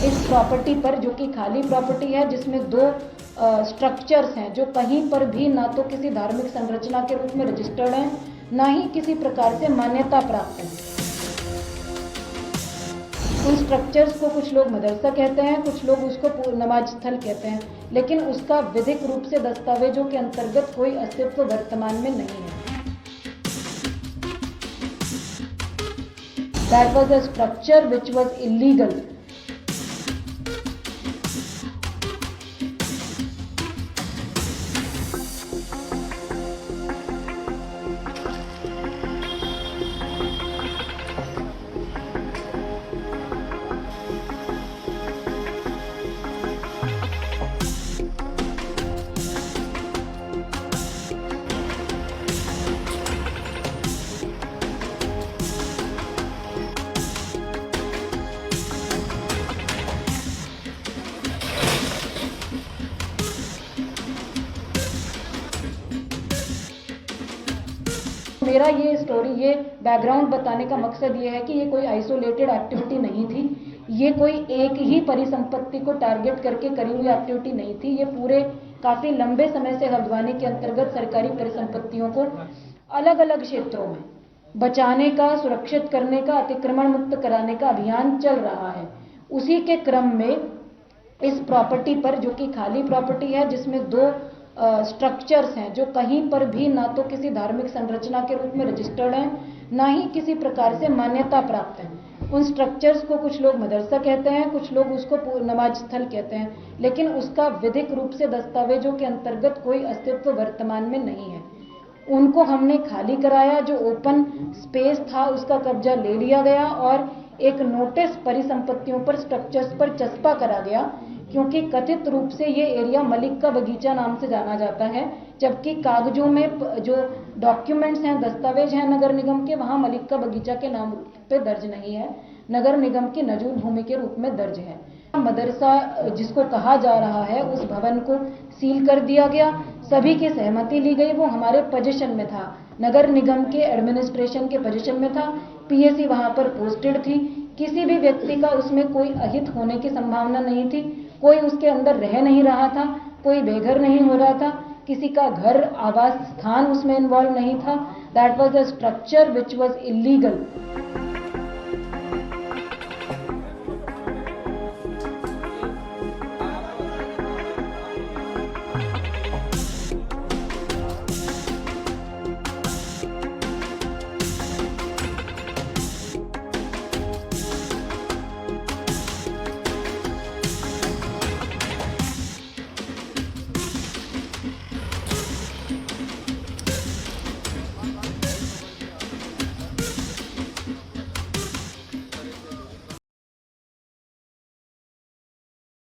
इस प्रॉपर्टी पर, जो कि खाली प्रॉपर्टी है, जिसमें दो स्ट्रक्चर्स हैं जो कहीं पर भी ना तो किसी धार्मिक संरचना के रूप में रजिस्टर्ड हैं, ना ही किसी प्रकार से मान्यता प्राप्त है। उन स्ट्रक्चर्स को कुछ लोग मदरसा कहते हैं, कुछ लोग उसको नमाज स्थल कहते हैं, लेकिन उसका विधिक रूप से दस्तावेजों के अंतर्गत कोई अस्तित्व वर्तमान में नहीं है। That was a structure which was illegal. मेरा ये स्टोरी, ये बैकग्राउंड बताने का मकसद ये है कि ये कोई आइसोलेटेड एक्टिविटी नहीं थी, ये कोई एक ही परिसंपत्ति को टारगेट करके करी हुई एक्टिविटी नहीं थी। ये पूरे काफ़ी लंबे समय से हल्द्वानी के अंतर्गत सरकारी परिसंपत्तियों को अलग अलग क्षेत्रों में बचाने का, सुरक्षित करने का, अतिक्रमण मुक्त कराने का अभियान चल रहा है। उसी के क्रम में इस प्रॉपर्टी पर, जो कि खाली प्रॉपर्टी है, जिसमें दो स्ट्रक्चर्स हैं जो कहीं पर भी ना तो किसी धार्मिक संरचना के रूप में रजिस्टर्ड हैं, ना ही किसी प्रकार से मान्यता प्राप्त हैं। उन स्ट्रक्चर्स को कुछ लोग मदरसा कहते हैं, कुछ लोग उसको नमाज स्थल कहते हैं, लेकिन उसका विधिक रूप से दस्तावेजों के अंतर्गत कोई अस्तित्व वर्तमान में नहीं है। उनको हमने खाली कराया, जो ओपन स्पेस था उसका कब्जा ले लिया गया और एक नोटिस परिसंपत्तियों पर, स्ट्रक्चर्स पर चस्पा करा गया, क्योंकि कथित रूप से ये एरिया मलिक का बगीचा नाम से जाना जाता है, जबकि कागजों में जो डॉक्यूमेंट्स हैं, दस्तावेज हैं नगर निगम के, वहाँ मलिक का बगीचा के नाम पे दर्ज नहीं है, नगर निगम की नजूल भूमि के रूप में दर्ज है। मदरसा जिसको कहा जा रहा है, उस भवन को सील कर दिया गया, सभी की सहमति ली गई, वो हमारे पोजीशन में था, नगर निगम के एडमिनिस्ट्रेशन के पोजीशन में था, पीएसी वहां पर पोस्टेड थी, किसी भी व्यक्ति का उसमें कोई अहित होने की संभावना नहीं थी, कोई उसके अंदर रह नहीं रहा था, कोई बेघर नहीं हो रहा था, किसी का घर, आवास स्थान उसमें इन्वॉल्व नहीं था। That was a structure which was illegal.